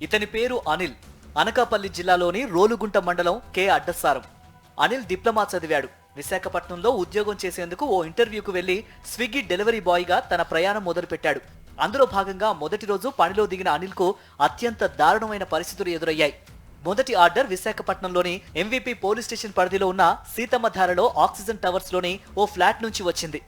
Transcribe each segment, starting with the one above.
ఇతని పేరు అనిల్. అనకాపల్లి జిల్లాలోని రోలుగుంట మండలం కె అడ్డసారం. అనిల్ డిప్లొమా చదివాడు. విశాఖపట్నంలో ఉద్యోగం చేసేందుకు ఓ ఇంటర్వ్యూకు వెళ్లి స్విగ్గీ డెలివరీ బాయ్ గా తన ప్రయాణం మొదలుపెట్టాడు. అందులో భాగంగా మొదటి రోజు పనిలో దిగిన అనిల్ కు అత్యంత దారుణమైన పరిస్థితులు ఎదురయ్యాయి. మొదటి ఆర్డర్ విశాఖపట్నంలోని ఎంవీపీ పోలీస్ స్టేషన్ పరిధిలో ఉన్న సీతమ్మధారలో ఆక్సిజన్ టవర్స్ లోని ఓ ఫ్లాట్ నుంచి వచ్చింది.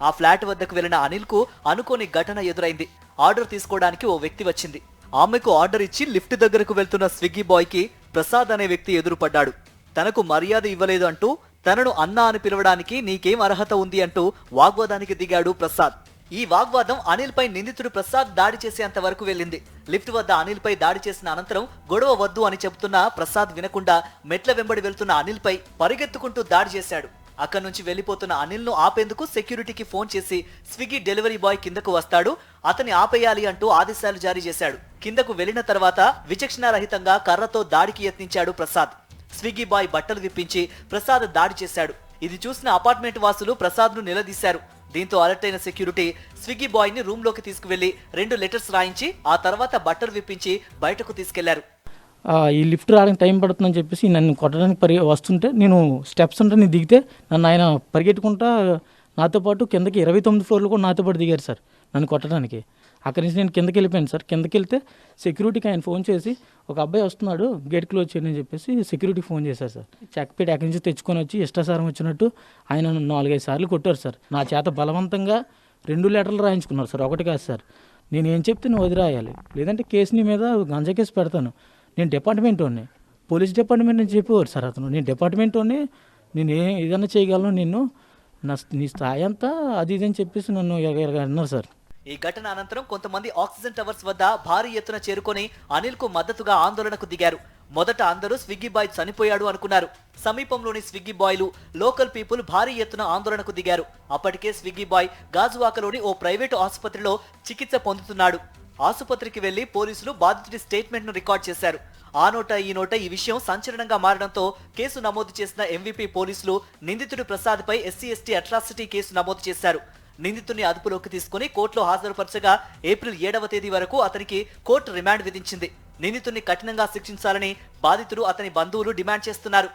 ఆ ఫ్లాట్ వద్దకు వెళ్లిన అనిల్ కు అనుకోని ఘటన ఎదురైంది. ఆర్డర్ తీసుకోవడానికి ఓ వ్యక్తి వచ్చింది. ఆమెకు ఆర్డర్ ఇచ్చి లిఫ్ట్ దగ్గరకు వెళ్తున్న స్విగ్గీ బాయ్ కి ప్రసాద్ అనే వ్యక్తి ఎదురుపడ్డాడు. తనకు మర్యాద ఇవ్వలేదు అంటూ తనను అన్నా అని పిలవడానికి నీకేం అర్హత ఉంది అంటూ వాగ్వాదానికి దిగాడు ప్రసాద్. ఈ వాగ్వాదం అనిల్ పై నిందితుడు ప్రసాద్ దాడి చేసేంత వరకు వెళ్ళింది. లిఫ్ట్ వద్ద అనిల్ పై దాడి చేసిన అనంతరం గొడవ వద్దు అని చెబుతున్న ప్రసాద్ వినకుండా మెట్ల వెంబడి వెళ్తున్న అనిల్ పై పరిగెత్తుకుంటూ దాడి చేశాడు. అక్కడి నుంచి వెళ్లిపోతున్న అనిల్ ను ఆపేందుకు సెక్యూరిటీకి ఫోన్ చేసి స్విగ్గీ డెలివరీ బాయ్ కిందకు వస్తాడు, అతని ఆపేయాలి అంటూ ఆదేశాలు జారీ చేశాడు. కిందకు వెళ్లిన తర్వాత విచక్షణారహితంగా కర్రతో దాడికి యత్నించాడు ప్రసాద్. స్విగ్గీ బాయ్ బట్టలు విప్పించి ప్రసాద్ దాడి చేశాడు. ఇది చూసిన అపార్ట్మెంట్ వాసులు ప్రసాద్ ను నిలదీశారు. దీంతో అలర్ట్ అయిన సెక్యూరిటీ స్విగ్గీ బాయ్ ని రూమ్ లోకి తీసుకువెళ్లి 2 లెటర్స్ రాయించి ఆ తర్వాత బట్టలు విప్పించి బయటకు తీసుకెళ్లారు. ఈ లిఫ్ట్ రావడానికి టైం పడుతుందని చెప్పేసి నన్ను కొట్టడానికి వస్తుంటే నేను స్టెప్స్ ఉంటే నేను దిగితే నన్ను ఆయన పరిగెట్టుకుంటా నాతో పాటు కిందకి 29 ఫ్లోర్లు కూడా నాతో పాటు దిగారు సార్ నన్ను కొట్టడానికి. అక్కడి నుంచి నేను కిందకి వెళ్ళిపోయాను సార్. కిందకి వెళ్తే సెక్యూరిటీకి ఆయన ఫోన్ చేసి ఒక అబ్బాయి వస్తున్నాడు గేట్ క్లోజ్ చేయని చెప్పేసి సెక్యూరిటీకి ఫోన్ చేశారు సార్. చెక్పేట అక్కడి నుంచి తెచ్చుకొని వచ్చి ఇష్టాసారం వచ్చినట్టు ఆయన 4-5 సార్లు కొట్టారు సార్. నా చేత బలవంతంగా 2 లెటర్లు రాయించుకున్నారు సార్, ఒకటి కాదు సార్. నేను ఏం చెప్తే నువ్వు వదిరాయాలి, లేదంటే కేసు నీ మీద గంజా కేసు పెడతాను. నేను డిపార్ట్మెంట్ వాడిని, పోలీస్ డిపార్ట్మెంట్ అని చెప్పేవారు సార్ అతను. నేను డిపార్ట్మెంట్ వాడిని, నేను ఏదైనా చేయగలను, నిన్ను నీ స్థాయి అంతా అది ఇది అని చెప్పేసి నన్ను అన్నారు సార్. ఈ ఘటన అనంతరం కొంతమంది ఆక్సిజన్ టవర్స్ వద్ద భారీ ఎత్తున చేరుకొని అనిల్ కు మద్దతుగా ఆందోళనకు దిగారు. మొదట అందరూ స్విగ్గీ బాయ్ చనిపోయాడు అనుకున్నారు. సమీపంలోని స్విగ్గీ బాయ్లు, లోకల్ పీపుల్ భారీ ఎత్తున ఆందోళనకు దిగారు. అప్పటికే స్విగ్గీ బాయ్ గాజువాకలోని ఓ ప్రైవేటు ఆసుపత్రిలో చికిత్స పొందుతున్నాడు. ఆసుపత్రికి వెళ్లి పోలీసులు బాధితుడి స్టేట్మెంట్ ను రికార్డ్ చేశారు. ఆ నోట ఈ నోట ఈ విషయం సంచలనంగా మారడంతో కేసు నమోదు చేసిన ఎంవీపీ పోలీసులు నిందితుడు ప్రసాద్ పై SC/ST అట్రాసిటీ కేసు నమోదు చేశారు. నిందితుడిని అదుపులోకి తీసుకుని కోర్టులో హాజరుపరచగా ఏప్రిల్ 7వ తేదీ వరకు అతనికి కోర్టు రిమాండ్ విధించింది. నిందితుడిని కఠినంగా శిక్షించాలని బాధితుడు, అతని బంధువులు డిమాండ్ చేస్తున్నారు.